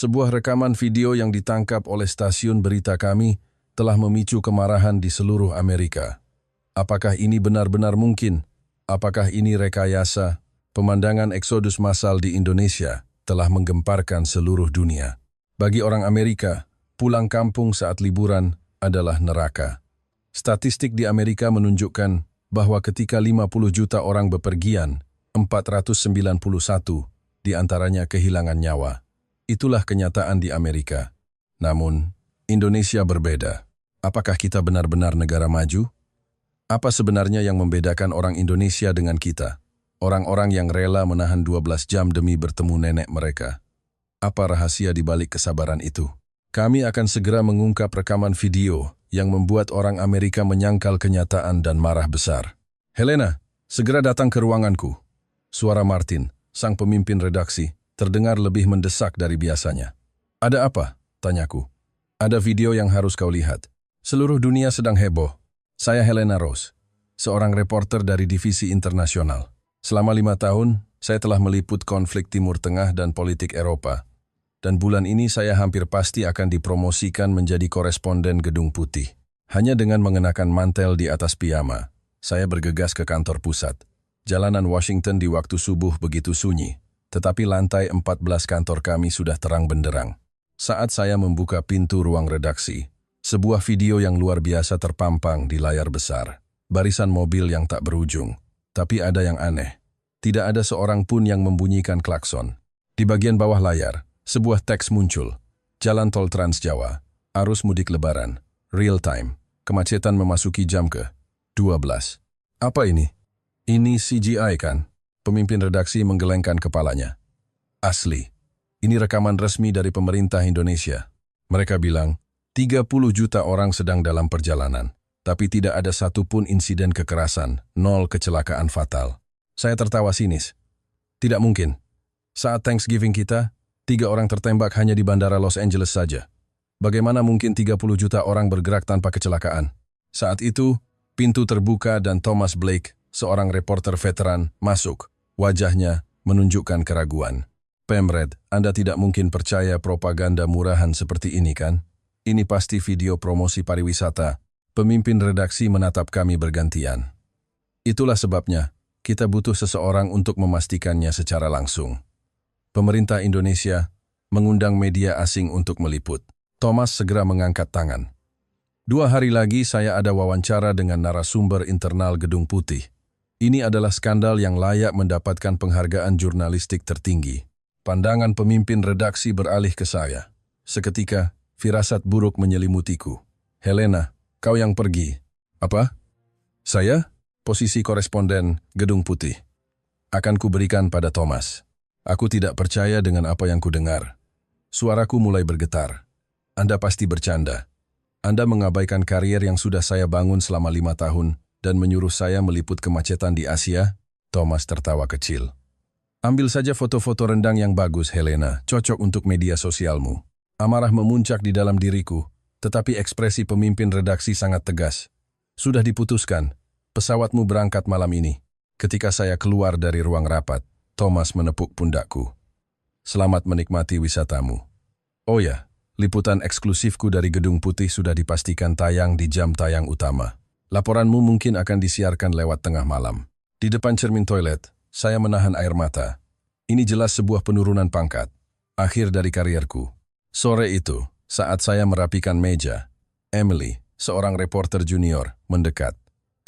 Sebuah rekaman video yang ditangkap oleh stasiun berita kami telah memicu kemarahan di seluruh Amerika. Apakah ini benar-benar mungkin? Apakah ini rekayasa? Pemandangan eksodus massal di Indonesia telah menggemparkan seluruh dunia. Bagi orang Amerika, pulang kampung saat liburan adalah neraka. Statistik di Amerika menunjukkan bahwa ketika 50 juta orang bepergian, 491 di antaranya kehilangan nyawa. Itulah kenyataan di Amerika. Namun, Indonesia berbeda. Apakah kita benar-benar negara maju? Apa sebenarnya yang membedakan orang Indonesia dengan kita? Orang-orang yang rela menahan 12 jam demi bertemu nenek mereka. Apa rahasia di balik kesabaran itu? Kami akan segera mengungkap rekaman video yang membuat orang Amerika menyangkal kenyataan dan marah besar. Helena, segera datang ke ruanganku. Suara Martin, sang pemimpin redaksi, terdengar lebih mendesak dari biasanya. Ada apa? Tanyaku. Ada video yang harus kau lihat. Seluruh dunia sedang heboh. Saya Helena Rose, seorang reporter dari Divisi Internasional. Selama 5 tahun, saya telah meliput konflik Timur Tengah dan politik Eropa. Dan bulan ini saya hampir pasti akan dipromosikan menjadi koresponden Gedung Putih. Hanya dengan mengenakan mantel di atas piyama, saya bergegas ke kantor pusat. Jalanan Washington di waktu subuh begitu sunyi, tetapi lantai 14 kantor kami sudah terang benderang. Saat saya membuka pintu ruang redaksi, sebuah video yang luar biasa terpampang di layar besar. Barisan mobil yang tak berujung. Tapi ada yang aneh. Tidak ada seorang pun yang membunyikan klakson. Di bagian bawah layar, sebuah teks muncul. Jalan tol Trans Jawa, arus mudik lebaran, real time, kemacetan memasuki jam ke-12. Apa ini? Ini CGI kan? Pemimpin redaksi menggelengkan kepalanya. Asli. Ini rekaman resmi dari pemerintah Indonesia. Mereka bilang, 30 juta orang sedang dalam perjalanan, tapi tidak ada satupun insiden kekerasan, 0 kecelakaan fatal. Saya tertawa sinis. Tidak mungkin. Saat Thanksgiving kita, 3 orang tertembak hanya di bandara Los Angeles saja. Bagaimana mungkin 30 juta orang bergerak tanpa kecelakaan? Saat itu, pintu terbuka dan Thomas Blake, seorang reporter veteran, masuk. Wajahnya menunjukkan keraguan. Pemred, Anda tidak mungkin percaya propaganda murahan seperti ini kan? Ini pasti video promosi pariwisata. Pemimpin redaksi menatap kami bergantian. Itulah sebabnya, kita butuh seseorang untuk memastikannya secara langsung. Pemerintah Indonesia mengundang media asing untuk meliput. Thomas segera mengangkat tangan. 2 hari lagi saya ada wawancara dengan narasumber internal Gedung Putih. Ini adalah skandal yang layak mendapatkan penghargaan jurnalistik tertinggi. Pandangan pemimpin redaksi beralih ke saya. Seketika, firasat buruk menyelimutiku. Helena, kau yang pergi. Apa? Saya? Posisi koresponden Gedung Putih. Akan kuberikan pada Thomas. Aku tidak percaya dengan apa yang kudengar. Suaraku mulai bergetar. Anda pasti bercanda. Anda mengabaikan karier yang sudah saya bangun selama 5 tahun dan menyuruh saya meliput kemacetan di Asia? Thomas tertawa kecil. Ambil saja foto-foto rendang yang bagus, Helena. Cocok untuk media sosialmu. Amarah memuncak di dalam diriku, tetapi ekspresi pemimpin redaksi sangat tegas. Sudah diputuskan. Pesawatmu berangkat malam ini. Ketika saya keluar dari ruang rapat, Thomas menepuk pundakku. Selamat menikmati wisatamu. Oh ya, liputan eksklusifku dari Gedung Putih sudah dipastikan tayang di jam tayang utama. Laporanmu mungkin akan disiarkan lewat tengah malam. Di depan cermin toilet, saya menahan air mata. Ini jelas sebuah penurunan pangkat. Akhir dari karierku. Sore itu, saat saya merapikan meja, Emily, seorang reporter junior, mendekat.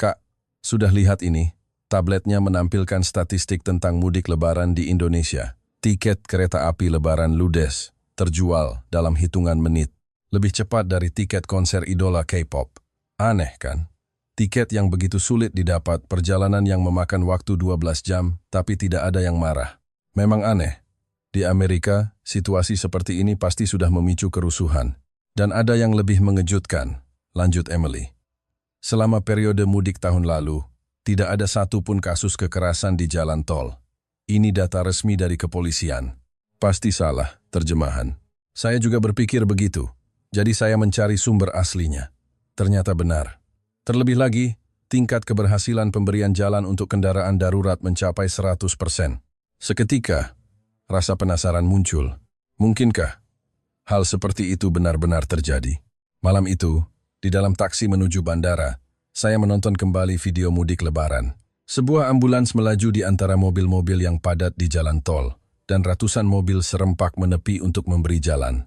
Kak, sudah lihat ini? Tabletnya menampilkan statistik tentang mudik lebaran di Indonesia. Tiket kereta api lebaran ludes, terjual dalam hitungan menit. Lebih cepat dari tiket konser idola K-pop. Aneh kan? Tiket yang begitu sulit didapat, perjalanan yang memakan waktu 12 jam, tapi tidak ada yang marah. Memang aneh. Di Amerika, situasi seperti ini pasti sudah memicu kerusuhan. Dan ada yang lebih mengejutkan, lanjut Emily. Selama periode mudik tahun lalu, tidak ada satupun kasus kekerasan di jalan tol. Ini data resmi dari kepolisian. Pasti salah, terjemahan. Saya juga berpikir begitu. Jadi saya mencari sumber aslinya. Ternyata benar. Terlebih lagi, tingkat keberhasilan pemberian jalan untuk kendaraan darurat mencapai 100%. Seketika, rasa penasaran muncul. Mungkinkah Hal seperti itu benar-benar terjadi. Malam itu, di dalam taksi menuju bandara, saya menonton kembali video mudik Lebaran. Sebuah ambulans melaju di antara mobil-mobil yang padat di jalan tol, dan ratusan mobil serempak menepi untuk memberi jalan.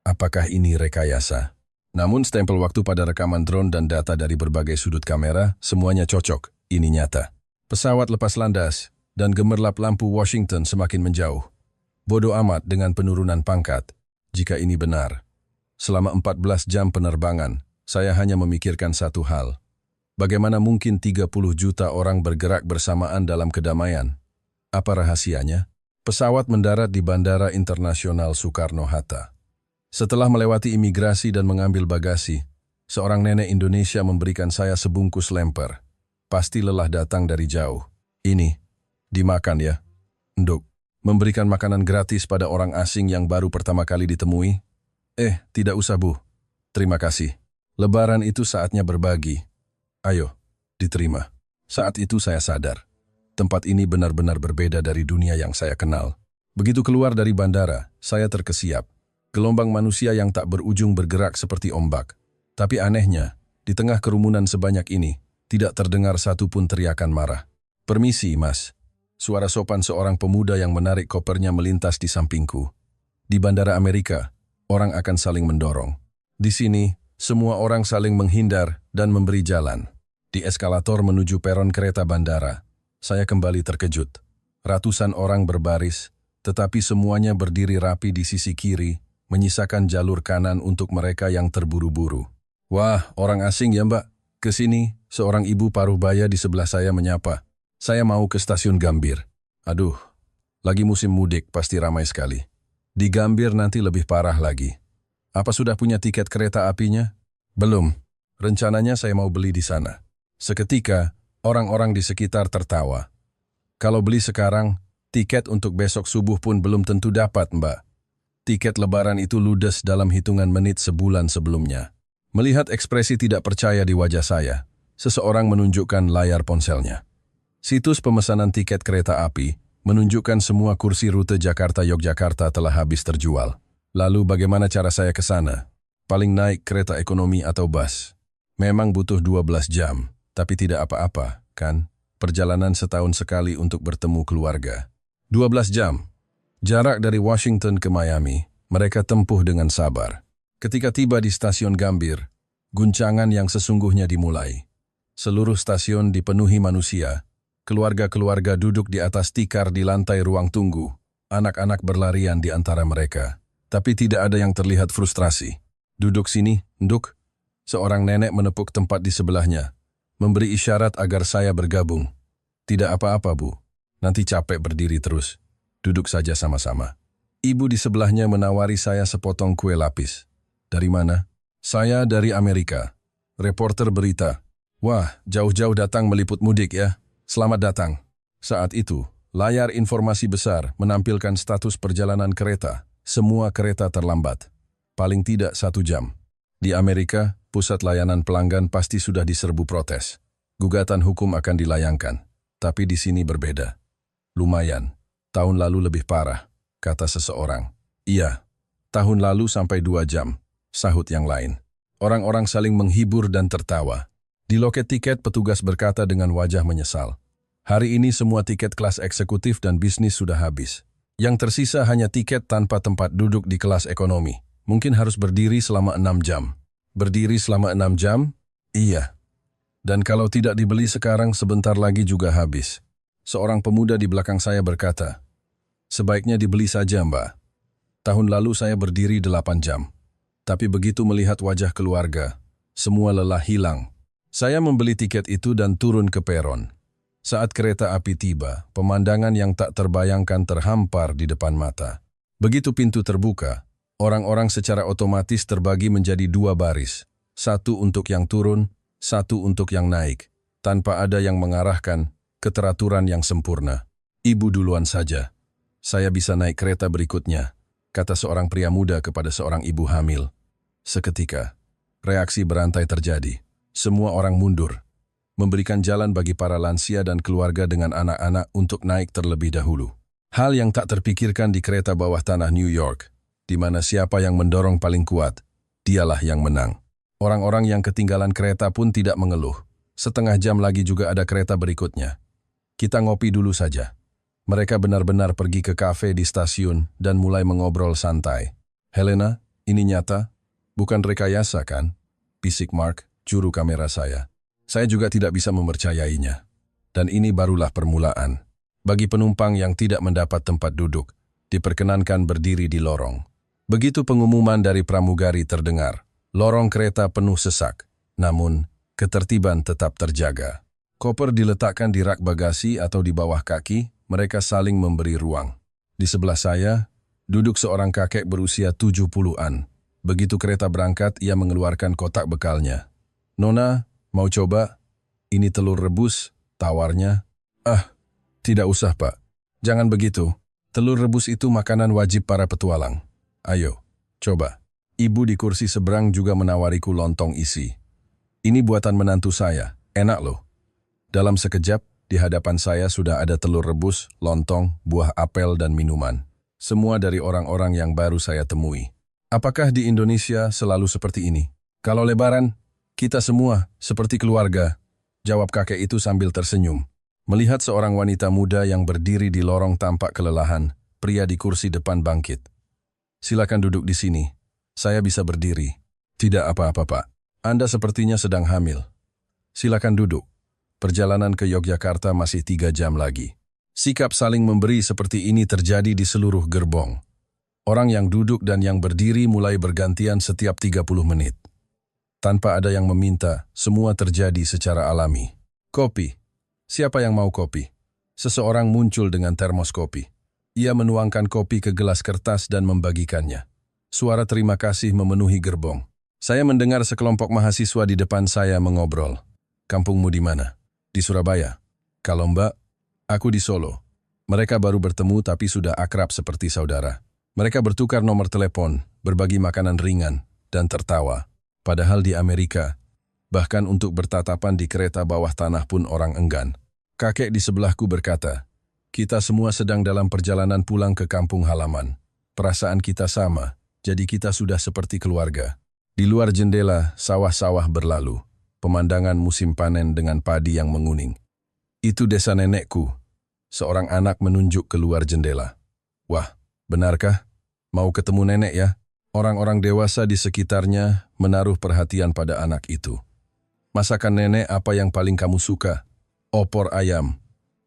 Apakah ini rekayasa? Namun stempel waktu pada rekaman drone dan data dari berbagai sudut kamera, semuanya cocok. Ini nyata. Pesawat lepas landas, dan gemerlap lampu Washington semakin menjauh. Bodoh amat dengan penurunan pangkat. Jika ini benar, selama 14 jam penerbangan, saya hanya memikirkan satu hal. Bagaimana mungkin 30 juta orang bergerak bersamaan dalam kedamaian? Apa rahasianya? Pesawat mendarat di Bandara Internasional Soekarno-Hatta. Setelah melewati imigrasi dan mengambil bagasi, seorang nenek Indonesia memberikan saya sebungkus lemper. Pasti lelah datang dari jauh. Ini, dimakan ya. Nduk, memberikan makanan gratis pada orang asing yang baru pertama kali ditemui? Tidak usah Bu. Terima kasih. Lebaran itu saatnya berbagi. Ayo, diterima. Saat itu saya sadar. Tempat ini benar-benar berbeda dari dunia yang saya kenal. Begitu keluar dari bandara, saya terkesiap. Gelombang manusia yang tak berujung bergerak seperti ombak. Tapi anehnya, di tengah kerumunan sebanyak ini, tidak terdengar satupun teriakan marah. Permisi, Mas. Suara sopan seorang pemuda yang menarik kopernya melintas di sampingku. Di Bandara Amerika, orang akan saling mendorong. Di sini, semua orang saling menghindar dan memberi jalan. Di eskalator menuju peron kereta bandara, saya kembali terkejut. Ratusan orang berbaris, tetapi semuanya berdiri rapi di sisi kiri, menyisakan jalur kanan untuk mereka yang terburu-buru. Wah, orang asing ya Mbak. Kesini, seorang ibu paruh baya di sebelah saya menyapa. Saya mau ke stasiun Gambir. Aduh, lagi musim mudik pasti ramai sekali. Di Gambir nanti lebih parah lagi. Apa sudah punya tiket kereta apinya? Belum. Rencananya saya mau beli di sana. Seketika, orang-orang di sekitar tertawa. Kalau beli sekarang, tiket untuk besok subuh pun belum tentu dapat, Mbak. Tiket lebaran itu ludes dalam hitungan menit sebulan sebelumnya. Melihat ekspresi tidak percaya di wajah saya, seseorang menunjukkan layar ponselnya. Situs pemesanan tiket kereta api menunjukkan semua kursi rute Jakarta-Yogyakarta telah habis terjual. Lalu bagaimana cara saya ke sana? Paling naik kereta ekonomi atau bus. Memang butuh 12 jam, tapi tidak apa-apa, kan? Perjalanan setahun sekali untuk bertemu keluarga. 12 jam. Jarak dari Washington ke Miami, mereka tempuh dengan sabar. Ketika tiba di stasiun Gambir, guncangan yang sesungguhnya dimulai. Seluruh stasiun dipenuhi manusia. Keluarga-keluarga duduk di atas tikar di lantai ruang tunggu. Anak-anak berlarian di antara mereka. Tapi tidak ada yang terlihat frustrasi. Duduk sini, Nduk. Seorang nenek menepuk tempat di sebelahnya. Memberi isyarat agar saya bergabung. Tidak apa-apa, Bu. Nanti capek berdiri terus. Duduk saja sama-sama. Ibu di sebelahnya menawari saya sepotong kue lapis. Dari mana? Saya dari Amerika. Reporter berita. Wah, jauh-jauh datang meliput mudik ya. Selamat datang. Saat itu, layar informasi besar menampilkan status perjalanan kereta. Semua kereta terlambat. Paling tidak 1 jam. Di Amerika, pusat layanan pelanggan pasti sudah diserbu protes. Gugatan hukum akan dilayangkan. Tapi di sini berbeda. Lumayan. Tahun lalu lebih parah, kata seseorang. Iya, tahun lalu sampai 2 jam, sahut yang lain. Orang-orang saling menghibur dan tertawa. Di loket tiket petugas berkata dengan wajah menyesal. Hari ini semua tiket kelas eksekutif dan bisnis sudah habis. Yang tersisa hanya tiket tanpa tempat duduk di kelas ekonomi. Mungkin harus berdiri selama 6 jam. Berdiri selama 6 jam? Iya. Dan kalau tidak dibeli sekarang sebentar lagi juga habis. Seorang pemuda di belakang saya berkata, sebaiknya dibeli saja Mbak. Tahun lalu saya berdiri 8 jam. Tapi begitu melihat wajah keluarga, semua lelah hilang. Saya membeli tiket itu dan turun ke peron. Saat kereta api tiba, pemandangan yang tak terbayangkan terhampar di depan mata. Begitu pintu terbuka, orang-orang secara otomatis terbagi menjadi 2 baris. Satu untuk yang turun, satu untuk yang naik. Tanpa ada yang mengarahkan, keteraturan yang sempurna. Ibu duluan saja. Saya bisa naik kereta berikutnya, kata seorang pria muda kepada seorang ibu hamil. Seketika, reaksi berantai terjadi. Semua orang mundur, memberikan jalan bagi para lansia dan keluarga dengan anak-anak untuk naik terlebih dahulu. Hal yang tak terpikirkan di kereta bawah tanah New York. di mana siapa yang mendorong paling kuat, dialah yang menang. Orang-orang yang ketinggalan kereta pun tidak mengeluh. Setengah jam lagi juga ada kereta berikutnya. Kita ngopi dulu saja. Mereka benar-benar pergi ke kafe di stasiun dan mulai mengobrol santai. Helena, ini nyata? Bukan rekayasa kan? Bisik Mark, juru kamera saya. Saya juga tidak bisa mempercayainya. Dan ini barulah permulaan. Bagi penumpang yang tidak mendapat tempat duduk, diperkenankan berdiri di lorong. Begitu pengumuman dari pramugari terdengar, lorong kereta penuh sesak. Namun, ketertiban tetap terjaga. Koper diletakkan di rak bagasi atau di bawah kaki, mereka saling memberi ruang. Di sebelah saya, duduk seorang kakek berusia 70-an. Begitu kereta berangkat, ia mengeluarkan kotak bekalnya. Nona, mau coba? Ini telur rebus, tawarnya. Ah, tidak usah pak. Jangan begitu. Telur rebus itu makanan wajib para petualang. Ayo, coba. Ibu di kursi seberang juga menawariku lontong isi. Ini buatan menantu saya, enak loh. Dalam sekejap, di hadapan saya sudah ada telur rebus, lontong, buah apel dan minuman. Semua dari orang-orang yang baru saya temui. Apakah di Indonesia selalu seperti ini? Kalau Lebaran, kita semua seperti keluarga, jawab kakek itu sambil tersenyum. Melihat seorang wanita muda yang berdiri di lorong tampak kelelahan, pria di kursi depan bangkit. Silakan duduk di sini. Saya bisa berdiri. Tidak apa-apa, Pak. Anda sepertinya sedang hamil. Silakan duduk. Perjalanan ke Yogyakarta masih 3 jam lagi. Sikap saling memberi seperti ini terjadi di seluruh gerbong. Orang yang duduk dan yang berdiri mulai bergantian setiap 30 menit. Tanpa ada yang meminta, semua terjadi secara alami. Kopi. Siapa yang mau kopi? Seseorang muncul dengan termos kopi. Ia menuangkan kopi ke gelas kertas dan membagikannya. Suara terima kasih memenuhi gerbong. Saya mendengar sekelompok mahasiswa di depan saya mengobrol. Kampungmu di mana? Di Surabaya. Kalau Mbak, aku di Solo. Mereka baru bertemu tapi sudah akrab seperti saudara. Mereka bertukar nomor telepon, berbagi makanan ringan, dan tertawa. Padahal di Amerika, bahkan untuk bertatapan di kereta bawah tanah pun orang enggan. Kakek di sebelahku berkata, kita semua sedang dalam perjalanan pulang ke kampung halaman. Perasaan kita sama, jadi kita sudah seperti keluarga. Di luar jendela, sawah-sawah berlalu. Pemandangan musim panen dengan padi yang menguning. Itu desa nenekku. Seorang anak menunjuk keluar jendela. Wah, benarkah? Mau ketemu nenek ya? Orang-orang dewasa di sekitarnya menaruh perhatian pada anak itu. Masakan nenek apa yang paling kamu suka? Opor ayam.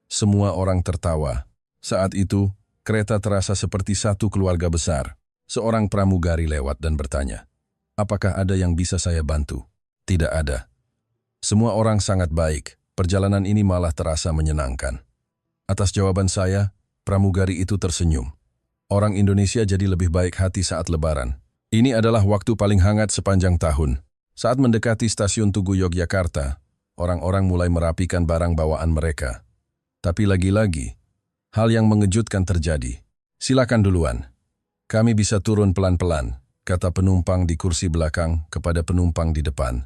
Semua orang tertawa. Saat itu, kereta terasa seperti satu keluarga besar. Seorang pramugari lewat dan bertanya, apakah ada yang bisa saya bantu? Tidak ada. Semua orang sangat baik, perjalanan ini malah terasa menyenangkan. Atas jawaban saya, pramugari itu tersenyum. Orang Indonesia jadi lebih baik hati saat Lebaran. Ini adalah waktu paling hangat sepanjang tahun. Saat mendekati stasiun Tugu Yogyakarta, orang-orang mulai merapikan barang bawaan mereka. Tapi lagi-lagi, hal yang mengejutkan terjadi. Silakan duluan. Kami bisa turun pelan-pelan, kata penumpang di kursi belakang kepada penumpang di depan.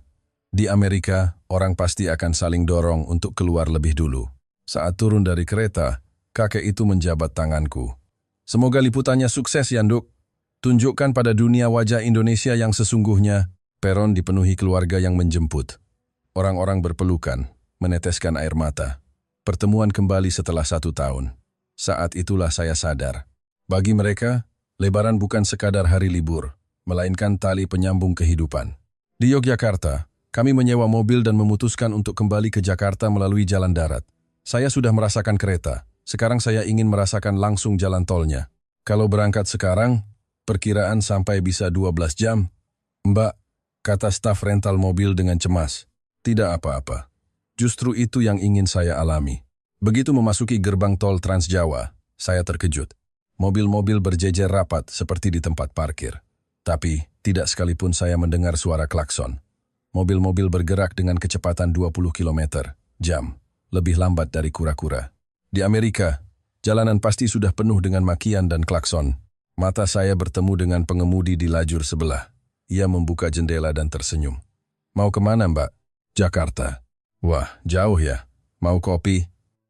Di Amerika, orang pasti akan saling dorong untuk keluar lebih dulu. Saat turun dari kereta, kakek itu menjabat tanganku. Semoga liputannya sukses, Yanduk. Tunjukkan pada dunia wajah Indonesia yang sesungguhnya. Peron dipenuhi keluarga yang menjemput. Orang-orang berpelukan, meneteskan air mata. Pertemuan kembali setelah 1 tahun. Saat itulah saya sadar. Bagi mereka, Lebaran bukan sekadar hari libur, melainkan tali penyambung kehidupan. Di Yogyakarta, kami menyewa mobil dan memutuskan untuk kembali ke Jakarta melalui jalan darat. Saya sudah merasakan kereta, sekarang saya ingin merasakan langsung jalan tolnya. Kalau berangkat sekarang, perkiraan sampai bisa 12 jam. Mbak, kata staf rental mobil dengan cemas. Tidak apa-apa. Justru itu yang ingin saya alami. Begitu memasuki gerbang tol Trans Jawa, saya terkejut. Mobil-mobil berjejer rapat seperti di tempat parkir. Tapi, tidak sekalipun saya mendengar suara klakson. Mobil-mobil bergerak dengan kecepatan 20 km jam, lebih lambat dari kura-kura. Di Amerika, jalanan pasti sudah penuh dengan makian dan klakson. Mata saya bertemu dengan pengemudi di lajur sebelah. Ia membuka jendela dan tersenyum. Mau kemana, Mbak? Jakarta. Wah, jauh ya. Mau kopi?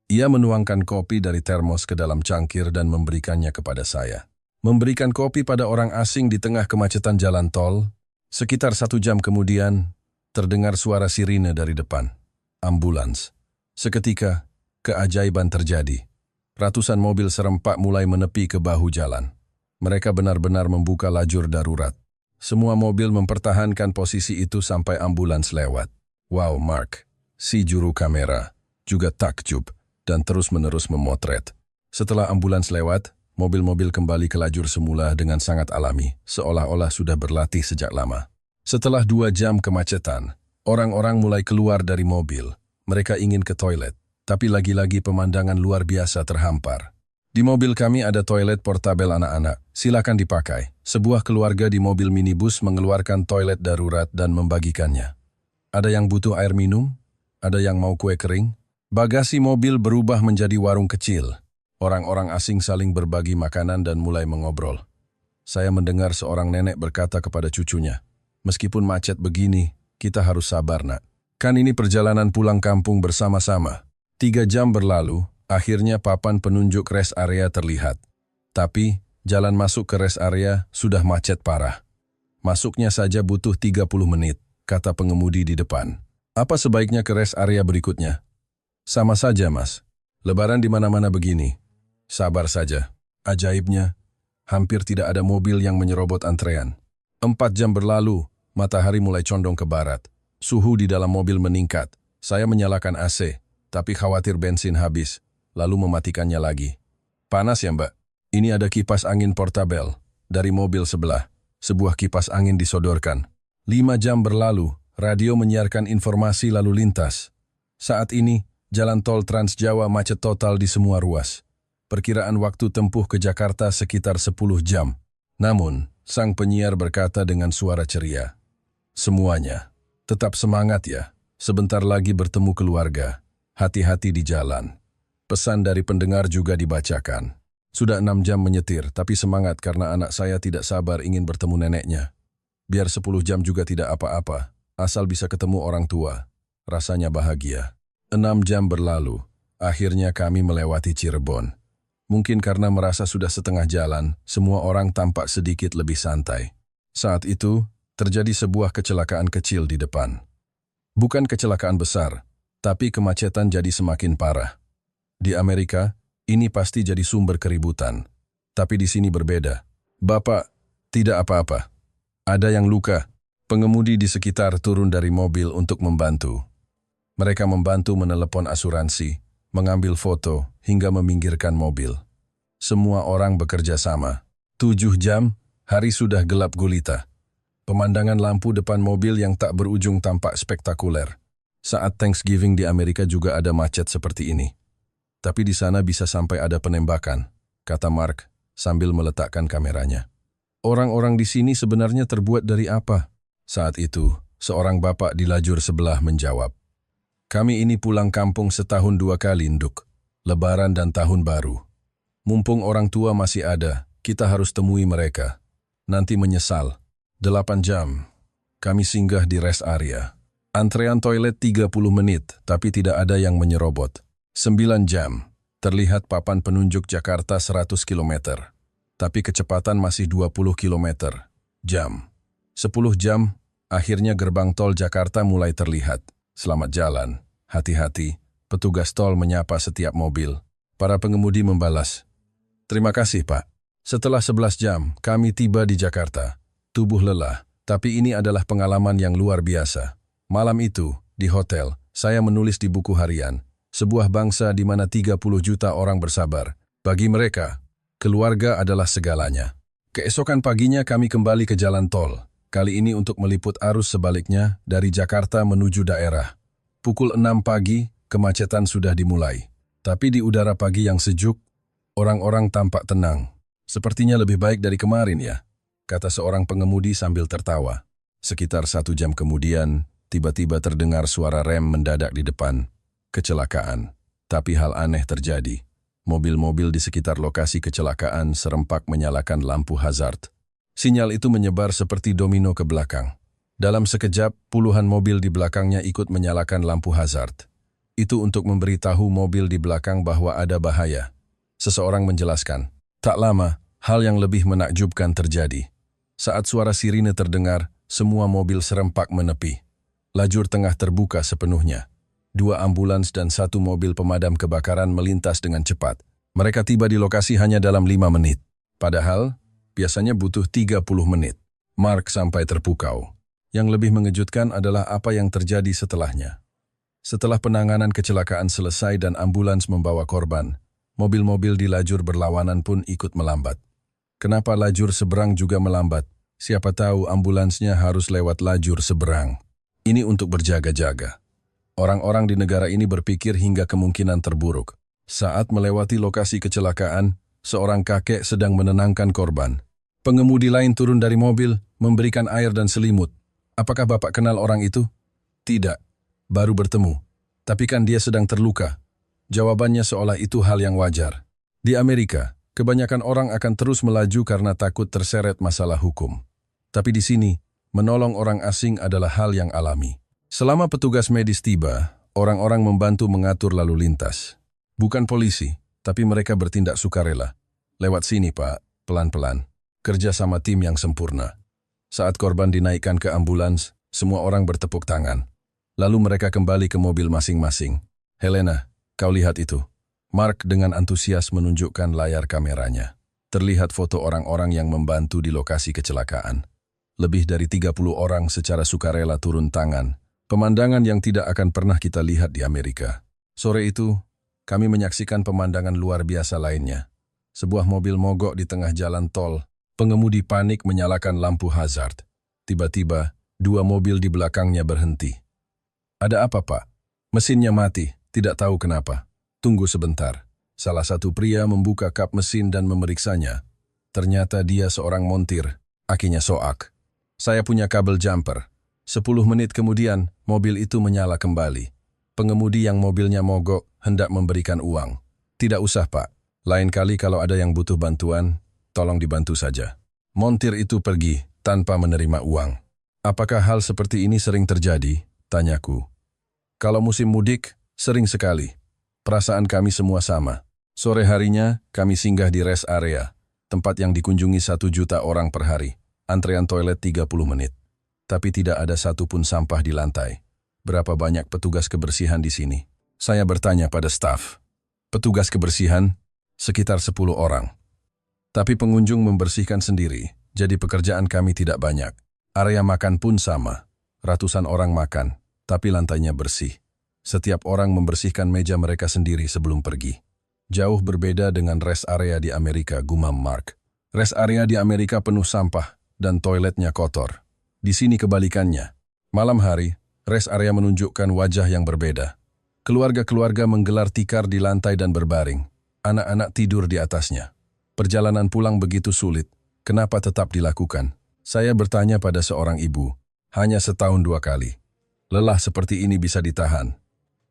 Ia menuangkan kopi dari termos ke dalam cangkir dan memberikannya kepada saya. memberikan kopi pada orang asing di tengah kemacetan jalan tol. Sekitar 1 jam kemudian, terdengar suara sirine dari depan. Ambulans. Seketika, keajaiban terjadi. Ratusan mobil serempak mulai menepi ke bahu jalan. Mereka benar-benar membuka lajur darurat. Semua mobil mempertahankan posisi itu sampai ambulans lewat. Wow, Mark, si juru kamera, juga takjub dan terus-menerus memotret. Setelah ambulans lewat, mobil-mobil kembali ke lajur semula dengan sangat alami, seolah-olah sudah berlatih sejak lama. Setelah 2 jam kemacetan, orang-orang mulai keluar dari mobil. Mereka ingin ke toilet, tapi lagi-lagi pemandangan luar biasa terhampar. Di mobil kami ada toilet portabel anak-anak, silakan dipakai. Sebuah keluarga di mobil minibus mengeluarkan toilet darurat dan membagikannya. Ada yang butuh air minum, ada yang mau kue kering. Bagasi mobil berubah menjadi warung kecil. Orang-orang asing saling berbagi makanan dan mulai mengobrol. Saya mendengar seorang nenek berkata kepada cucunya, "Meskipun macet begini, kita harus sabar, nak. Kan ini perjalanan pulang kampung bersama-sama." 3 jam berlalu, akhirnya papan penunjuk rest area terlihat. Tapi, jalan masuk ke rest area sudah macet parah. Masuknya saja butuh 30 menit, kata pengemudi di depan. "Apa sebaiknya ke rest area berikutnya?" "Sama saja, Mas. Lebaran di mana-mana begini." "Sabar saja." Ajaibnya, hampir tidak ada mobil yang menyerobot antrean. 4 jam berlalu, matahari mulai condong ke barat. Suhu di dalam mobil meningkat. Saya menyalakan AC, tapi khawatir bensin habis, lalu mematikannya lagi. "Panas ya, Mbak? Ini ada kipas angin portabel." Dari mobil sebelah, sebuah kipas angin disodorkan. 5 jam berlalu, radio menyiarkan informasi lalu lintas. Saat ini, jalan tol Trans Jawa macet total di semua ruas. Perkiraan waktu tempuh ke Jakarta sekitar 10 jam. Namun, sang penyiar berkata dengan suara ceria, "Semuanya, tetap semangat ya. Sebentar lagi bertemu keluarga. Hati-hati di jalan." Pesan dari pendengar juga dibacakan. "Sudah 6 jam menyetir, tapi semangat karena anak saya tidak sabar ingin bertemu neneknya. Biar 10 jam juga tidak apa-apa, asal bisa ketemu orang tua. Rasanya bahagia." 6 jam berlalu, akhirnya kami melewati Cirebon. Mungkin karena merasa sudah setengah jalan, semua orang tampak sedikit lebih santai. Saat itu, terjadi sebuah kecelakaan kecil di depan. Bukan kecelakaan besar, tapi kemacetan jadi semakin parah. Di Amerika, ini pasti jadi sumber keributan. Tapi di sini berbeda. "Bapak, tidak apa-apa. Ada yang luka." Pengemudi di sekitar turun dari mobil untuk membantu. Mereka membantu menelepon asuransi, mengambil foto, hingga meminggirkan mobil. Semua orang bekerja sama. 7 jam, hari sudah gelap gulita. Pemandangan lampu depan mobil yang tak berujung tampak spektakuler. Saat Thanksgiving di Amerika juga ada macet seperti ini. Tapi di sana bisa sampai ada penembakan, kata Mark sambil meletakkan kameranya. "Orang-orang di sini sebenarnya terbuat dari apa?" Saat itu, seorang bapak di lajur sebelah menjawab, "Kami ini pulang kampung setahun 2 kali, Nduk. Lebaran dan Tahun Baru. Mumpung orang tua masih ada, kita harus temui mereka. Nanti menyesal." 8 jam. Kami singgah di rest area. Antrean toilet 30 menit, tapi tidak ada yang menyerobot. 9 jam. Terlihat papan penunjuk Jakarta 100 km. Tapi kecepatan masih 20 km jam. 10 jam, akhirnya gerbang tol Jakarta mulai terlihat. "Selamat jalan, hati-hati." Petugas tol menyapa setiap mobil. Para pengemudi membalas, "Terima kasih, Pak." Setelah 11 jam, kami tiba di Jakarta. Tubuh lelah, tapi ini adalah pengalaman yang luar biasa. Malam itu, di hotel, saya menulis di buku harian, sebuah bangsa di mana 30 juta orang bersabar. Bagi mereka, keluarga adalah segalanya. Keesokan paginya kami kembali ke jalan tol. Kali ini untuk meliput arus sebaliknya dari Jakarta menuju daerah. Pukul 6 pagi, kemacetan sudah dimulai. Tapi di udara pagi yang sejuk, orang-orang tampak tenang. "Sepertinya lebih baik dari kemarin ya," kata seorang pengemudi sambil tertawa. Sekitar 1 jam kemudian, tiba-tiba terdengar suara rem mendadak di depan. Kecelakaan. Tapi hal aneh terjadi. Mobil-mobil di sekitar lokasi kecelakaan serempak menyalakan lampu hazard. Sinyal itu menyebar seperti domino ke belakang. Dalam sekejap, puluhan mobil di belakangnya ikut menyalakan lampu hazard. Itu untuk memberitahu mobil di belakang bahwa ada bahaya. Seseorang menjelaskan, "Tak lama, Hal yang lebih menakjubkan terjadi. Saat suara sirine terdengar, semua mobil serempak menepi. Lajur tengah terbuka sepenuhnya. 2 ambulans dan 1 mobil pemadam kebakaran melintas dengan cepat. Mereka tiba di lokasi hanya dalam 5 menit. Padahal, biasanya butuh 30 menit. Mark sampai terpukau. Yang lebih mengejutkan adalah apa yang terjadi setelahnya. Setelah penanganan kecelakaan selesai dan ambulans membawa korban, mobil-mobil di lajur berlawanan pun ikut melambat. Kenapa lajur seberang juga melambat? Siapa tahu ambulansnya harus lewat lajur seberang. Ini untuk berjaga-jaga. Orang-orang di negara ini berpikir hingga kemungkinan terburuk. Saat melewati lokasi kecelakaan, seorang kakek sedang menenangkan korban. Pengemudi lain turun dari mobil, memberikan air dan selimut. Apakah Bapak kenal orang itu? Tidak. Baru bertemu. Tapi kan dia sedang terluka. Jawabannya seolah itu hal yang wajar. Di Amerika, kebanyakan orang akan terus melaju karena takut terseret masalah hukum. Tapi di sini, menolong orang asing adalah hal yang alami. Selama petugas medis tiba, orang-orang membantu mengatur lalu lintas. Bukan polisi, tapi mereka bertindak sukarela. Lewat sini, Pak, pelan-pelan. Kerja sama tim yang sempurna. Saat korban dinaikkan ke ambulans, semua orang bertepuk tangan. Lalu mereka kembali ke mobil masing-masing. Helena, kau lihat itu. Mark dengan antusias menunjukkan layar kameranya. Terlihat foto orang-orang yang membantu di lokasi kecelakaan. Lebih dari 30 orang secara sukarela turun tangan. Pemandangan yang tidak akan pernah kita lihat di Amerika. Sore itu, kami menyaksikan pemandangan luar biasa lainnya. Sebuah mobil mogok di tengah jalan tol. Pengemudi panik menyalakan lampu hazard. Tiba-tiba, 2 mobil di belakangnya berhenti. Ada apa, Pak? Mesinnya mati, tidak tahu kenapa. Tunggu sebentar. Salah satu pria membuka kap mesin dan memeriksanya. Ternyata dia seorang montir. Akinya soak. Saya punya kabel jumper. 10 menit kemudian, mobil itu menyala kembali. Pengemudi yang mobilnya mogok hendak memberikan uang. Tidak usah, Pak. Lain kali kalau ada yang butuh bantuan, tolong dibantu saja. Montir itu pergi tanpa menerima uang. Apakah hal seperti ini sering terjadi? Tanyaku. Kalau musim mudik, sering sekali. Perasaan kami semua sama. Sore harinya, kami singgah di rest area, tempat yang dikunjungi 1 juta orang per hari. Antrean toilet 30 menit. Tapi tidak ada satupun sampah di lantai. Berapa banyak petugas kebersihan di sini? Saya bertanya pada staf. Petugas kebersihan? Sekitar 10 orang. Tapi pengunjung membersihkan sendiri, jadi pekerjaan kami tidak banyak. Area makan pun sama. Ratusan orang makan, tapi lantainya bersih. Setiap orang membersihkan meja mereka sendiri sebelum pergi. Jauh berbeda dengan rest area di Amerika, gumam Mark. Rest area di Amerika penuh sampah dan toiletnya kotor. Di sini kebalikannya. Malam hari, rest area menunjukkan wajah yang berbeda. Keluarga-keluarga menggelar tikar di lantai dan berbaring. Anak-anak tidur di atasnya. Perjalanan pulang begitu sulit. Kenapa tetap dilakukan? Saya bertanya pada seorang ibu. Hanya setahun 2 kali. Lelah seperti ini bisa ditahan.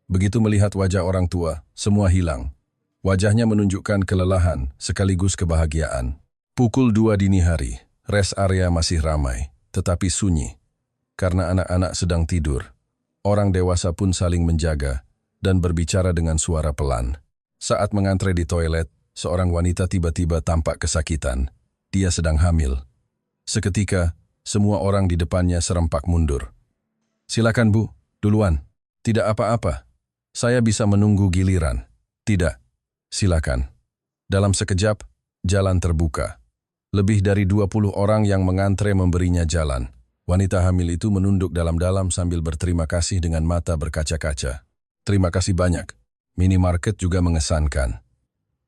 Begitu melihat wajah orang tua, semua hilang. Wajahnya menunjukkan kelelahan sekaligus kebahagiaan. Pukul 2 dini hari, rest area masih ramai, tetapi sunyi. Karena anak-anak sedang tidur. Orang dewasa pun saling menjaga dan berbicara dengan suara pelan. Saat mengantre di toilet, seorang wanita tiba-tiba tampak kesakitan. Dia sedang hamil. Seketika, semua orang di depannya serempak mundur. Silakan Bu, duluan. Tidak apa-apa. Saya bisa menunggu giliran. Tidak. Silakan. Dalam sekejap, jalan terbuka. Lebih dari 20 orang yang mengantre memberinya jalan. Wanita hamil itu menunduk dalam-dalam sambil berterima kasih dengan mata berkaca-kaca. Terima kasih banyak. Minimarket juga mengesankan.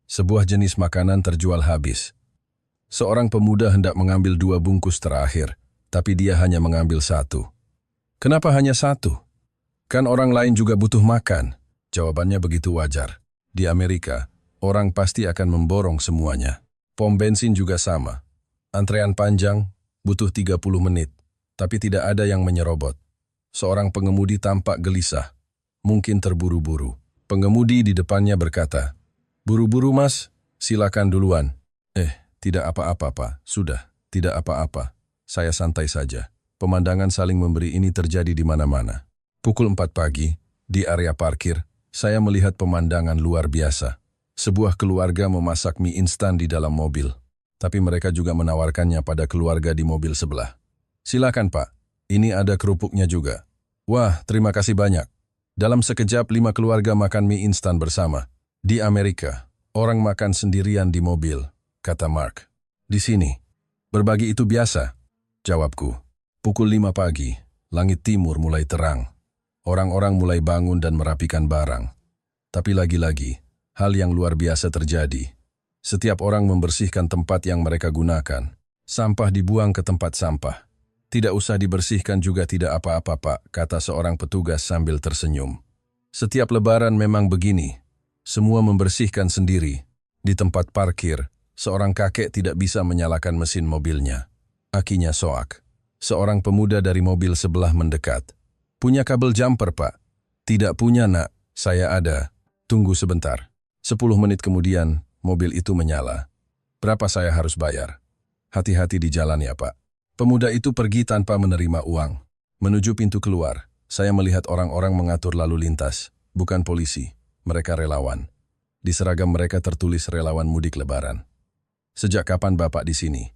Sebuah jenis makanan terjual habis. Seorang pemuda hendak mengambil 2 bungkus terakhir, tapi dia hanya mengambil 1. Kenapa hanya 1? Kan orang lain juga butuh makan. Jawabannya begitu wajar. Di Amerika, orang pasti akan memborong semuanya. Pom bensin juga sama. Antrean panjang, butuh 30 menit, tapi tidak ada yang menyerobot. Seorang pengemudi tampak gelisah, mungkin terburu-buru. Pengemudi di depannya berkata, "Buru-buru Mas, silakan duluan." Tidak apa-apa Pak, sudah, tidak apa-apa. Saya santai saja. Pemandangan saling memberi ini terjadi di mana-mana. Pukul 4 pagi, di area parkir, saya melihat pemandangan luar biasa. Sebuah keluarga memasak mie instan di dalam mobil. tapi mereka juga menawarkannya pada keluarga di mobil sebelah. Silakan Pak, ini ada kerupuknya juga. Wah, terima kasih banyak. Dalam sekejap 5 keluarga makan mie instan bersama. Di Amerika, orang makan sendirian di mobil, kata Mark. Di sini, berbagi itu biasa, jawabku. Pukul 5 pagi, langit timur mulai terang. Orang-orang mulai bangun dan merapikan barang. Tapi lagi-lagi, hal yang luar biasa terjadi. Setiap orang membersihkan tempat yang mereka gunakan. Sampah dibuang ke tempat sampah. Tidak usah dibersihkan juga tidak apa-apa Pak, kata seorang petugas sambil tersenyum. Setiap lebaran memang begini. Semua membersihkan sendiri. Di tempat parkir, seorang kakek tidak bisa menyalakan mesin mobilnya. Akinya soak. Seorang pemuda dari mobil sebelah mendekat. Punya kabel jumper Pak? Tidak punya nak, saya ada. Tunggu sebentar. 10 menit kemudian, mobil itu menyala. Berapa saya harus bayar? Hati-hati di jalan ya Pak. Pemuda itu pergi tanpa menerima uang. Menuju pintu keluar, saya melihat orang-orang mengatur lalu lintas. Bukan polisi, mereka relawan. Di seragam mereka tertulis relawan mudik lebaran. Sejak kapan Bapak di sini?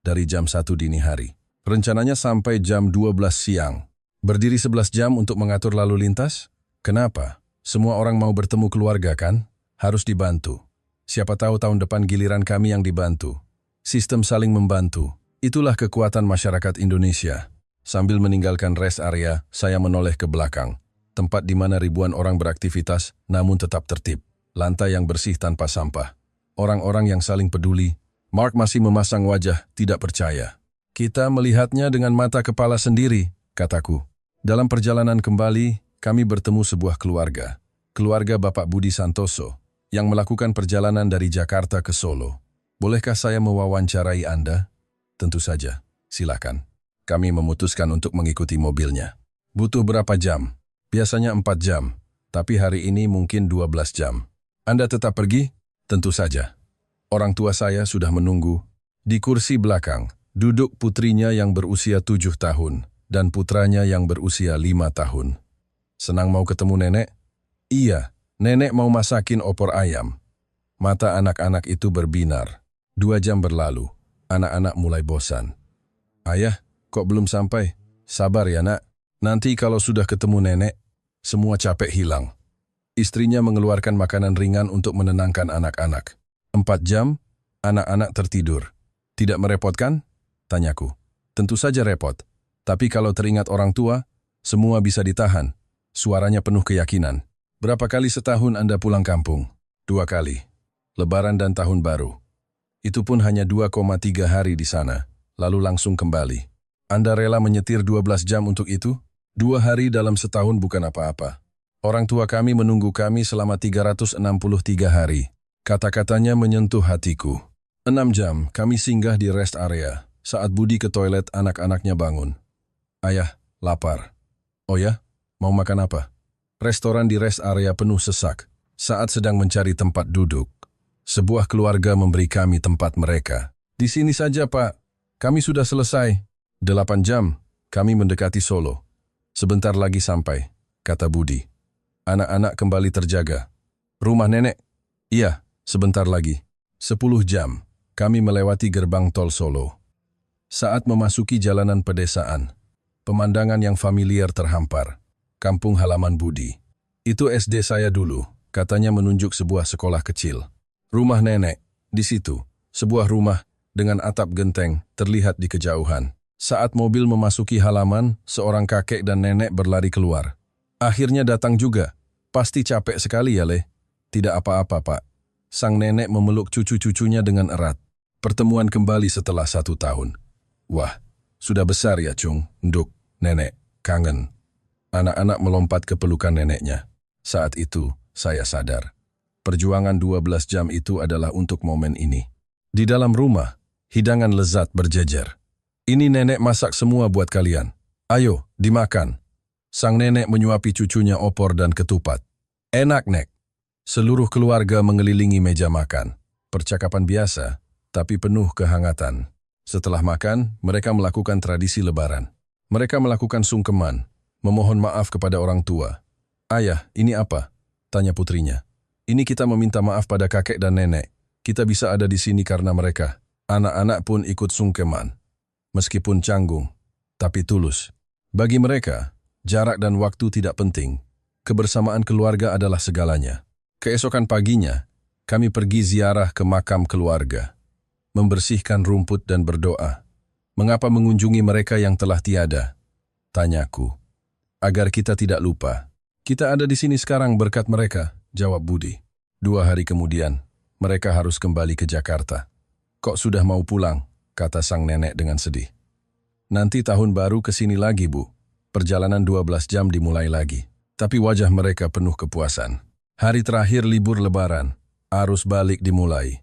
Dari jam 1 dini hari. Rencananya sampai jam 12 siang. Berdiri 11 jam untuk mengatur lalu lintas? Kenapa? Semua orang mau bertemu keluarga kan? Harus dibantu. Siapa tahu tahun depan giliran kami yang dibantu. Sistem saling membantu. Itulah kekuatan masyarakat Indonesia. Sambil meninggalkan rest area, saya menoleh ke belakang. Tempat di mana ribuan orang beraktivitas, namun tetap tertib. Lantai yang bersih tanpa sampah. Orang-orang yang saling peduli. Mark masih memasang wajah, tidak percaya. Kita melihatnya dengan mata kepala sendiri, kataku. Dalam perjalanan kembali, kami bertemu sebuah keluarga. Keluarga Bapak Budi Santoso, yang melakukan perjalanan dari Jakarta ke Solo. Bolehkah saya mewawancarai Anda? Tentu saja, silakan. Kami memutuskan untuk mengikuti mobilnya. Butuh berapa jam? Biasanya 4 jam, tapi hari ini mungkin 12 jam. Anda tetap pergi? Tentu saja. Orang tua saya sudah menunggu. Di kursi belakang, duduk putrinya yang berusia 7 tahun dan putranya yang berusia 5 tahun. Senang mau ketemu nenek? Iya, nenek mau masakin opor ayam. Mata anak-anak itu berbinar. 2 jam berlalu. Anak-anak mulai bosan. Ayah, kok belum sampai? Sabar ya nak. Nanti kalau sudah ketemu nenek, semua capek hilang. Istrinya mengeluarkan makanan ringan untuk menenangkan anak-anak. 4 jam, anak-anak tertidur. Tidak merepotkan? Tanyaku. Tentu saja repot. Tapi kalau teringat orang tua, semua bisa ditahan. Suaranya penuh keyakinan. Berapa kali setahun Anda pulang kampung? 2 kali. Lebaran dan Tahun Baru. Itu pun hanya 2,3 hari di sana, lalu langsung kembali. Anda rela menyetir 12 jam untuk itu? 2 hari dalam setahun bukan apa-apa. Orang tua kami menunggu kami selama 363 hari. Kata-katanya menyentuh hatiku. 6 jam kami singgah di rest area. Saat Budi ke toilet, anak-anaknya bangun. Ayah, lapar. Oh ya? Mau makan apa? Restoran di rest area penuh sesak. Saat sedang mencari tempat duduk, sebuah keluarga memberi kami tempat mereka. Di sini saja Pak, kami sudah selesai. 8 jam, kami mendekati Solo. Sebentar lagi sampai, kata Budi. Anak-anak kembali terjaga. Rumah nenek? Iya, sebentar lagi. 10 jam, kami melewati gerbang tol Solo. Saat memasuki jalanan pedesaan, pemandangan yang familiar terhampar. Kampung halaman Budi. Itu SD saya dulu, katanya menunjuk sebuah sekolah kecil. Rumah nenek, di situ, sebuah rumah dengan atap genteng terlihat di kejauhan. Saat mobil memasuki halaman, seorang kakek dan nenek berlari keluar. Akhirnya datang juga. Pasti capek sekali ya, Le? Tidak apa-apa, Pak. Sang nenek memeluk cucu-cucunya dengan erat. Pertemuan kembali setelah 1 tahun. Wah, sudah besar ya, Cung. Nduk, nenek, kangen. Anak-anak melompat ke pelukan neneknya. Saat itu, saya sadar. Perjuangan 12 jam itu adalah untuk momen ini. Di dalam rumah, hidangan lezat berjejer. Ini nenek masak semua buat kalian. Ayo, dimakan. Sang nenek menyuapi cucunya opor dan ketupat. Enak, Nek. Seluruh keluarga mengelilingi meja makan. Percakapan biasa, tapi penuh kehangatan. Setelah makan, mereka melakukan tradisi lebaran. Mereka melakukan sungkeman, memohon maaf kepada orang tua. Ayah, ini apa? Tanya putrinya. Ini kita meminta maaf pada kakek dan nenek. Kita bisa ada di sini karena mereka. Anak-anak pun ikut sungkeman. Meskipun canggung, tapi tulus. Bagi mereka, jarak dan waktu tidak penting. Kebersamaan keluarga adalah segalanya. Keesokan paginya, kami pergi ziarah ke makam keluarga, membersihkan rumput dan berdoa. Mengapa mengunjungi mereka yang telah tiada? Tanyaku. Agar kita tidak lupa. Kita ada di sini sekarang berkat mereka, jawab Budi. 2 hari kemudian, mereka harus kembali ke Jakarta. Kok sudah mau pulang? Kata sang nenek dengan sedih. Nanti tahun baru kesini lagi, Bu. Perjalanan 12 jam dimulai lagi. Tapi wajah mereka penuh kepuasan. Hari terakhir libur lebaran, arus balik dimulai.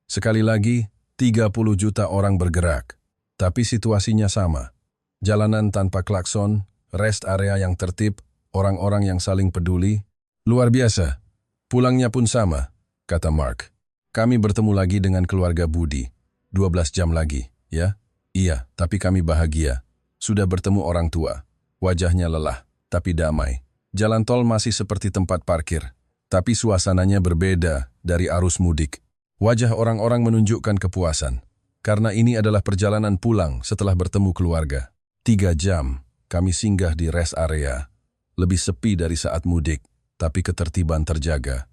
Sekali lagi, 30 juta orang bergerak. Tapi situasinya sama. Jalanan tanpa klakson, rest area yang tertib, orang-orang yang saling peduli. Luar biasa. Pulangnya pun sama, kata Mark. Kami bertemu lagi dengan keluarga Budi. 12 jam lagi, ya? Iya, tapi kami bahagia. Sudah bertemu orang tua. Wajahnya lelah, tapi damai. Jalan tol masih seperti tempat parkir, tapi suasananya berbeda dari arus mudik. Wajah orang-orang menunjukkan kepuasan, karena ini adalah perjalanan pulang setelah bertemu keluarga. 3 jam, kami singgah di rest area. Lebih sepi dari saat mudik, tapi ketertiban terjaga.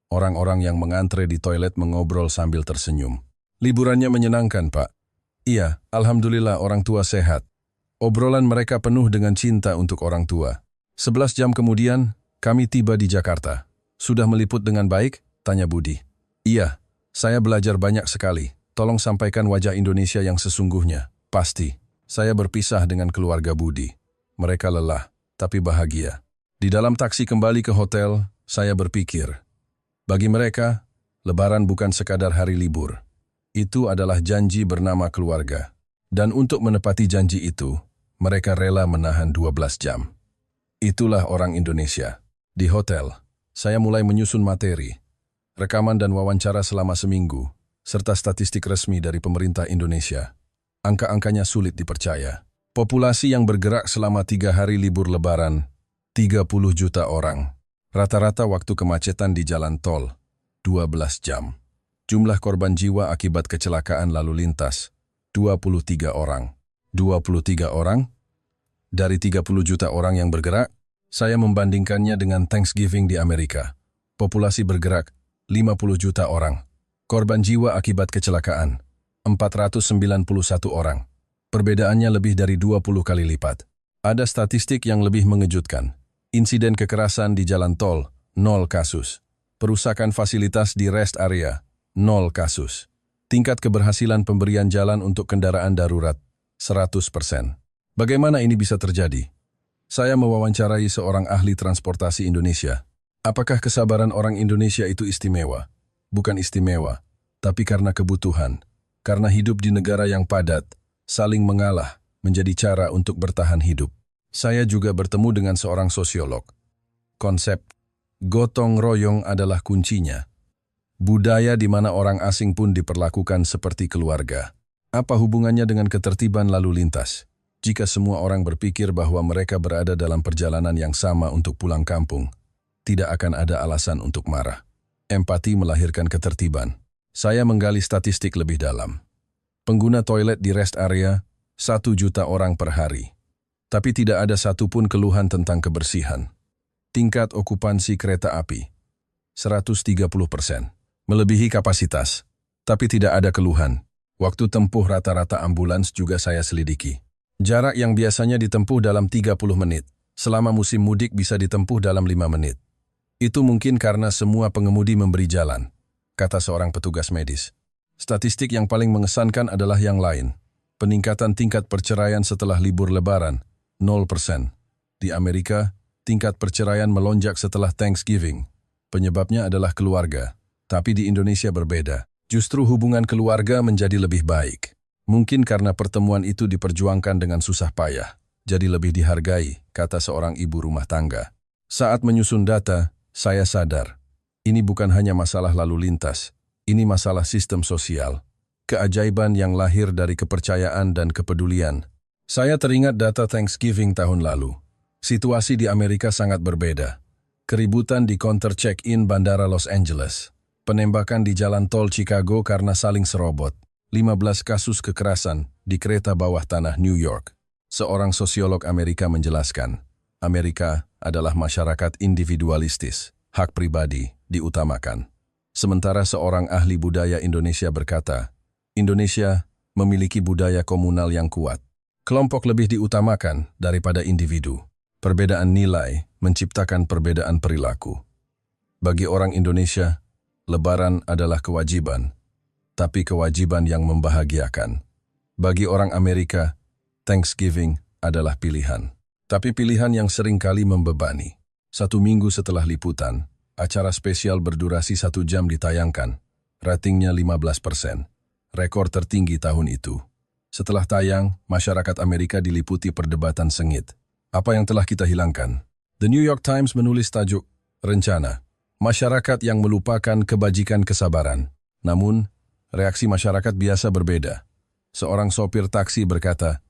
Orang-orang yang mengantre di toilet mengobrol sambil tersenyum. Liburannya menyenangkan, Pak. Iya, alhamdulillah orang tua sehat. Obrolan mereka penuh dengan cinta untuk orang tua. 11 jam kemudian, kami tiba di Jakarta. Sudah meliput dengan baik? Tanya Budi. Iya, saya belajar banyak sekali. Tolong sampaikan wajah Indonesia yang sesungguhnya. Pasti. Saya berpisah dengan keluarga Budi. Mereka lelah, tapi bahagia. Di dalam taksi kembali ke hotel, saya berpikir, bagi mereka, Lebaran bukan sekadar hari libur. Itu adalah janji bernama keluarga. Dan untuk menepati janji itu, mereka rela menahan 12 jam. Itulah orang Indonesia. Di hotel, saya mulai menyusun materi, rekaman dan wawancara selama seminggu, serta statistik resmi dari pemerintah Indonesia. Angka-angkanya sulit dipercaya. Populasi yang bergerak selama 3 hari libur Lebaran, 30 juta orang. Rata-rata waktu kemacetan di jalan tol, 12 jam. Jumlah korban jiwa akibat kecelakaan lalu lintas, 23 orang. 23 orang? Dari 30 juta orang yang bergerak, saya membandingkannya dengan Thanksgiving di Amerika. Populasi bergerak, 50 juta orang. Korban jiwa akibat kecelakaan, 491 orang. Perbedaannya lebih dari 20 kali lipat. Ada statistik yang lebih mengejutkan. Insiden kekerasan di jalan tol, 0 kasus. Perusakan fasilitas di rest area, 0 kasus. Tingkat keberhasilan pemberian jalan untuk kendaraan darurat, 100%. Bagaimana ini bisa terjadi? Saya mewawancarai seorang ahli transportasi Indonesia. Apakah kesabaran orang Indonesia itu istimewa? Bukan istimewa, tapi karena kebutuhan. Karena hidup di negara yang padat, saling mengalah menjadi cara untuk bertahan hidup. Saya juga bertemu dengan seorang sosiolog. Konsep gotong royong adalah kuncinya. Budaya di mana orang asing pun diperlakukan seperti keluarga. Apa hubungannya dengan ketertiban lalu lintas? Jika semua orang berpikir bahwa mereka berada dalam perjalanan yang sama untuk pulang kampung, tidak akan ada alasan untuk marah. Empati melahirkan ketertiban. Saya menggali statistik lebih dalam. Pengguna toilet di rest area, 1 juta orang per hari. Tapi tidak ada satupun keluhan tentang kebersihan. Tingkat okupansi kereta api, 130%. Melebihi kapasitas. Tapi tidak ada keluhan. Waktu tempuh rata-rata ambulans juga saya selidiki. Jarak yang biasanya ditempuh dalam 30 menit, selama musim mudik bisa ditempuh dalam 5 menit. Itu mungkin karena semua pengemudi memberi jalan, kata seorang petugas medis. Statistik yang paling mengesankan adalah yang lain. Peningkatan tingkat perceraian setelah libur Lebaran, 0%. Di Amerika, tingkat perceraian melonjak setelah Thanksgiving. Penyebabnya adalah keluarga. Tapi di Indonesia berbeda. Justru hubungan keluarga menjadi lebih baik. Mungkin karena pertemuan itu diperjuangkan dengan susah payah. Jadi lebih dihargai, kata seorang ibu rumah tangga. Saat menyusun data, saya sadar. Ini bukan hanya masalah lalu lintas. Ini masalah sistem sosial. Keajaiban yang lahir dari kepercayaan dan kepedulian. Saya teringat data Thanksgiving tahun lalu. Situasi di Amerika sangat berbeda. Keributan di counter check-in Bandara Los Angeles. Penembakan di jalan tol Chicago karena saling serobot. 15 kasus kekerasan di kereta bawah tanah New York. Seorang sosiolog Amerika menjelaskan, Amerika adalah masyarakat individualistis, hak pribadi diutamakan. Sementara seorang ahli budaya Indonesia berkata, Indonesia memiliki budaya komunal yang kuat. Kelompok lebih diutamakan daripada individu. Perbedaan nilai menciptakan perbedaan perilaku. Bagi orang Indonesia, Lebaran adalah kewajiban, tapi kewajiban yang membahagiakan. Bagi orang Amerika, Thanksgiving adalah pilihan. Tapi pilihan yang seringkali membebani. 1 minggu setelah liputan, acara spesial berdurasi 1 jam ditayangkan. Ratingnya 15%. Rekor tertinggi tahun itu. Setelah tayang, masyarakat Amerika diliputi perdebatan sengit. Apa yang telah kita hilangkan? The New York Times menulis tajuk, Rencana. Masyarakat yang melupakan kebajikan kesabaran. Namun, reaksi masyarakat biasa berbeda. Seorang sopir taksi berkata,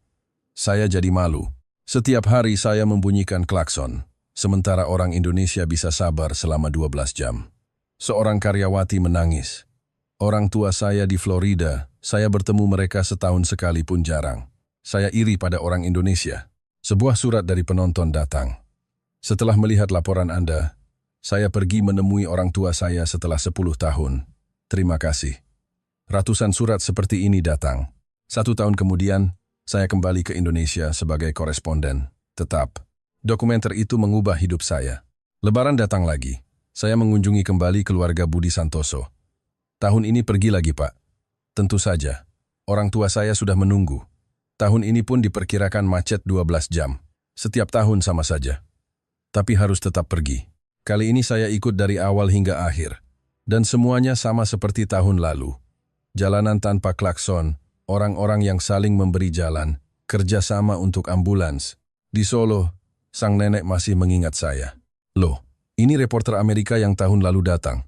saya jadi malu. Setiap hari saya membunyikan klakson, sementara orang Indonesia bisa sabar selama 12 jam. Seorang karyawati menangis. Orang tua saya di Florida, saya bertemu mereka setahun sekali pun jarang. Saya iri pada orang Indonesia. Sebuah surat dari penonton datang. Setelah melihat laporan Anda, saya pergi menemui orang tua saya setelah 10 tahun. Terima kasih. Ratusan surat seperti ini datang. 1 tahun kemudian, saya kembali ke Indonesia sebagai koresponden. Tetap, dokumenter itu mengubah hidup saya. Lebaran datang lagi. Saya mengunjungi kembali keluarga Budi Santoso. Tahun ini pergi lagi, Pak. Tentu saja, orang tua saya sudah menunggu. Tahun ini pun diperkirakan macet 12 jam. Setiap tahun sama saja. Tapi harus tetap pergi. Kali ini saya ikut dari awal hingga akhir. Dan semuanya sama seperti tahun lalu. Jalanan tanpa klakson, orang-orang yang saling memberi jalan, kerjasama untuk ambulans. Di Solo, sang nenek masih mengingat saya. Loh, ini reporter Amerika yang tahun lalu datang.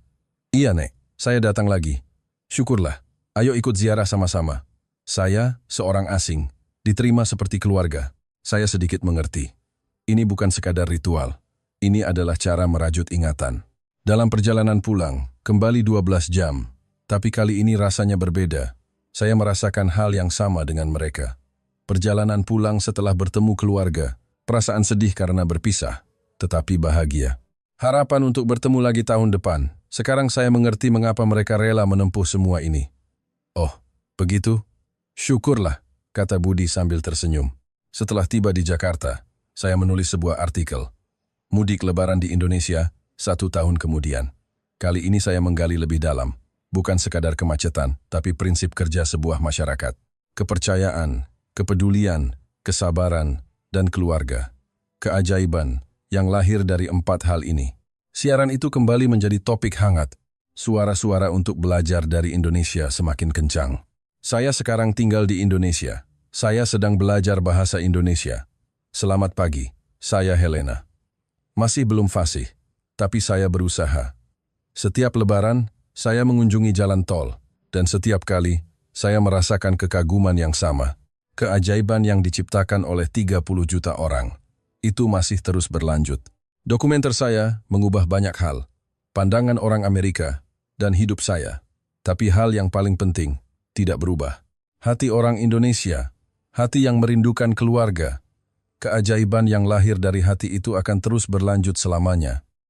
Iya, Nek, saya datang lagi. Syukurlah, ayo ikut ziarah sama-sama. Saya, seorang asing, diterima seperti keluarga. Saya sedikit mengerti. Ini bukan sekadar ritual. Ini adalah cara merajut ingatan. Dalam perjalanan pulang, kembali 12 jam. Tapi kali ini rasanya berbeda. Saya merasakan hal yang sama dengan mereka. Perjalanan pulang setelah bertemu keluarga. Perasaan sedih karena berpisah, tetapi bahagia. Harapan untuk bertemu lagi tahun depan. Sekarang saya mengerti mengapa mereka rela menempuh semua ini. Oh, begitu? Syukurlah, kata Budi sambil tersenyum. Setelah tiba di Jakarta, saya menulis sebuah artikel. Mudik Lebaran di Indonesia, 1 tahun kemudian. Kali ini saya menggali lebih dalam. Bukan sekadar kemacetan, tapi prinsip kerja sebuah masyarakat. Kepercayaan, kepedulian, kesabaran, dan keluarga. Keajaiban yang lahir dari 4 hal ini. Siaran itu kembali menjadi topik hangat. Suara-suara untuk belajar dari Indonesia semakin kencang. Saya sekarang tinggal di Indonesia. Saya sedang belajar bahasa Indonesia. Selamat pagi, saya Helena. Masih belum fasih, tapi saya berusaha. Setiap Lebaran, saya mengunjungi jalan tol, dan setiap kali, saya merasakan kekaguman yang sama. Keajaiban yang diciptakan oleh 30 juta orang. Itu masih terus berlanjut. Dokumenter saya mengubah banyak hal. Pandangan orang Amerika, dan hidup saya. Tapi hal yang paling penting, tidak berubah. Hati orang Indonesia, hati yang merindukan keluarga. Keajaiban yang lahir dari hati itu akan terus berlanjut selamanya.